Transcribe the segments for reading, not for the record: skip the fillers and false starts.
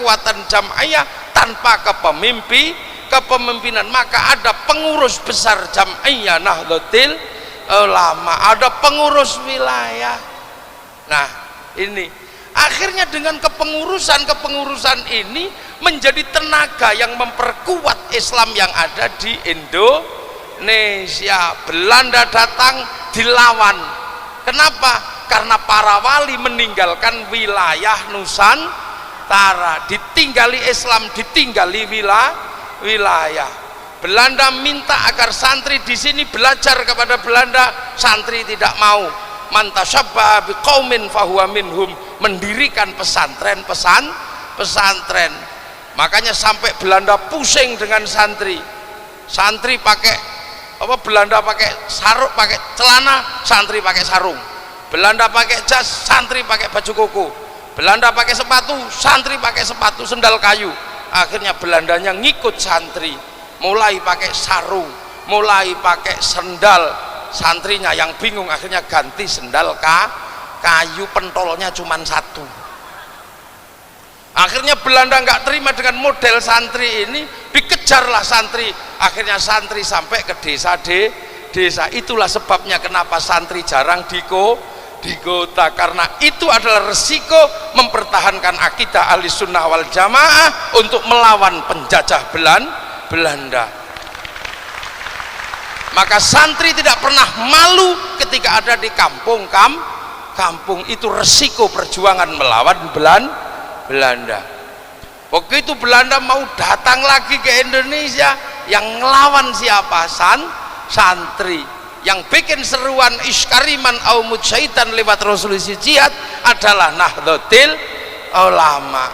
kekuatan jam'iyah tanpa kepemimpinan, maka ada pengurus besar jam'iyah Nahdlatul Ulama, ada pengurus wilayah. Nah ini akhirnya dengan kepengurusan ini menjadi tenaga yang memperkuat Islam yang ada di Indonesia. Belanda datang dilawan. Kenapa? Karena para wali meninggalkan wilayah Nusantara, ditinggali Islam, ditinggali wilayah. Belanda minta agar santri di sini belajar kepada Belanda, santri tidak mau. Man tasyabbaha biqaumin fahuwa minhum, mendirikan pesantren. Makanya sampai Belanda pusing dengan santri pakai apa, Belanda pakai sarung, pakai celana, santri pakai sarung. Belanda pakai jas, santri pakai baju koko. Belanda pakai sepatu, santri pakai sepatu sendal kayu. Akhirnya Belandanya ngikut santri, mulai pakai sarung, mulai pakai sendal. Santrinya yang bingung akhirnya ganti sendal kayu, pentolnya cuma satu. Akhirnya Belanda nggak terima dengan model santri ini, dikejarlah santri. Akhirnya santri sampai ke desa. Itulah sebabnya kenapa santri jarang di kota, karena itu adalah resiko mempertahankan akidah ahli sunnah wal jamaah untuk melawan penjajah Belanda. Maka santri tidak pernah malu ketika ada di kampung. Itu resiko perjuangan melawan Belanda. Waktu itu Belanda mau datang lagi ke Indonesia, yang ngelawan siapa? Santri. Yang bikin seruan iskariman au mujaidan lewat resolusi jihad adalah Nahdlatul Ulama.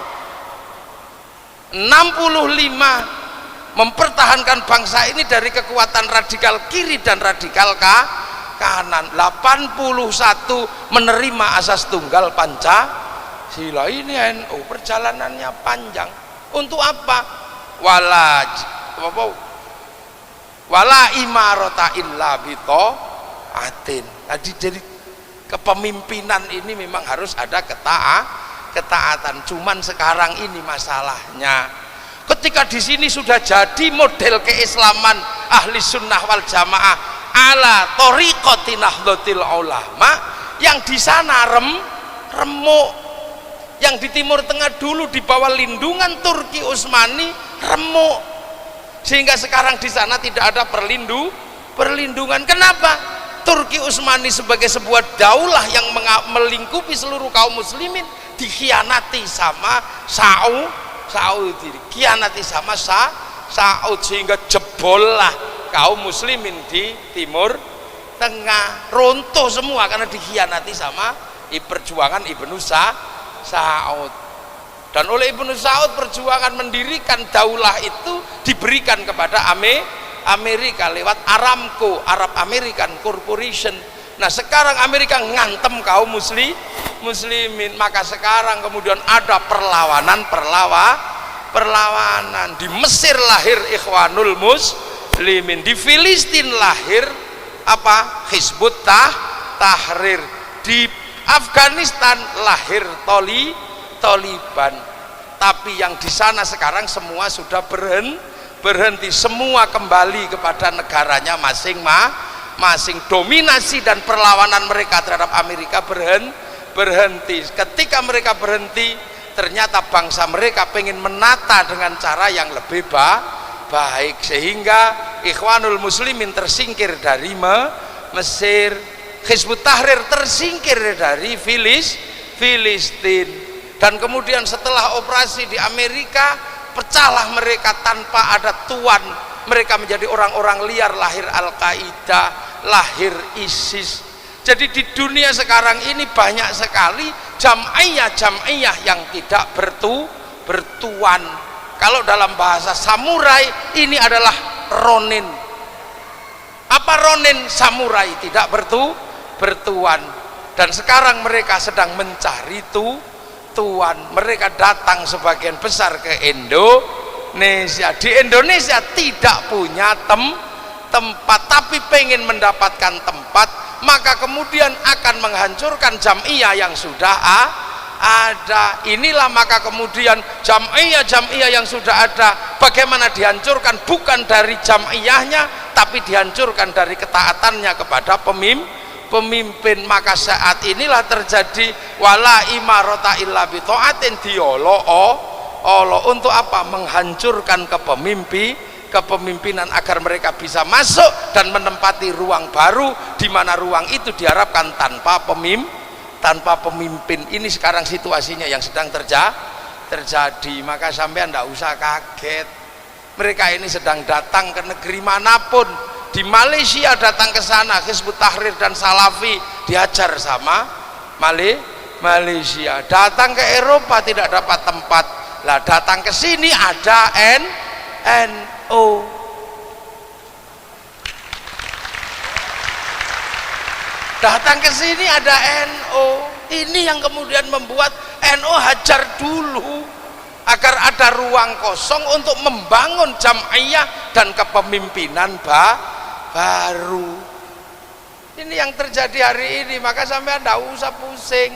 65 mempertahankan bangsa ini dari kekuatan radikal kiri dan radikal kanan. 81 menerima asas tunggal Pancasila. Ini NU perjalanannya panjang. Untuk apa? Wala imarata illa bitaatin. Jadi kepemimpinan ini memang harus ada ketaatan. Cuman sekarang ini masalahnya, ketika di sini sudah jadi model keislaman ahli sunnah wal jamaah ala thoriqati Nahdlatul Ulama, yang di sana remuk, yang di Timur Tengah dulu di bawah lindungan Turki Utsmani remuk, sehingga sekarang di sana tidak ada perlindungan. Kenapa? Turki Utsmani sebagai sebuah daulah yang melingkupi seluruh kaum muslimin dikhianati sama Saudi, kianati sama Saud, sehingga jebollah kaum muslimin di Timur Tengah, runtuh semua karena dikhianati sama perjuangan Ibnu Saud. Dan oleh Ibnu Saud perjuangan mendirikan daulah itu diberikan kepada Amerika lewat Aramco, Arab American Corporation. Nah sekarang Amerika ngantem kaum muslimin, maka sekarang kemudian ada perlawanan. Di Mesir lahir Ikhwanul Muslimin, di Filistin lahir apa? Hizbut Tahrir, di Afghanistan lahir Taliban. Tapi yang di sana sekarang semua sudah berhenti, semua kembali kepada negaranya masing-masing. Dominasi dan perlawanan mereka terhadap Amerika berhenti. Ketika mereka berhenti, ternyata bangsa mereka pengen menata dengan cara yang lebih baik, sehingga Ikhwanul Muslimin tersingkir dari Mesir, Hizbut Tahrir tersingkir dari Filistin, dan kemudian setelah operasi di Amerika pecahlah mereka tanpa ada tuan. Mereka menjadi orang-orang liar, lahir Al-Qaeda, lahir ISIS. Jadi di dunia sekarang ini banyak sekali jam'iyah yang tidak bertuan. Kalau dalam bahasa samurai ini adalah ronin. Apa ronin? Samurai tidak bertuan. Dan sekarang mereka sedang mencari tuan. Mereka datang sebagian besar ke Indonesia. Di Indonesia tidak punya tempat, tapi pengen mendapatkan tempat, maka kemudian akan menghancurkan jam'iyah yang sudah ada. Inilah maka kemudian jam'iyah yang sudah ada bagaimana dihancurkan, bukan dari jam'iyahnya tapi dihancurkan dari ketaatannya kepada pemimpin. Maka saat inilah terjadi wala imarata illa bi taatin, diolo untuk apa? Menghancurkan kepemimpinan agar mereka bisa masuk dan menempati ruang baru, di mana ruang itu diharapkan tanpa pemimpin. Ini sekarang situasinya yang sedang terjadi. Maka sampean tidak usah kaget, mereka ini sedang datang ke negeri manapun. Di Malaysia datang ke sana, Hizbut Tahrir dan Salafi diajar sama Malaysia. Datang ke Eropa tidak dapat tempat, lah datang ke sini ada NO. Datang ke sini ada NO. Ini yang kemudian membuat NO hajar dulu agar ada ruang kosong untuk membangun jam'iyah dan kepemimpinan baru. Ini yang terjadi hari ini. Maka sampai tidak usah pusing.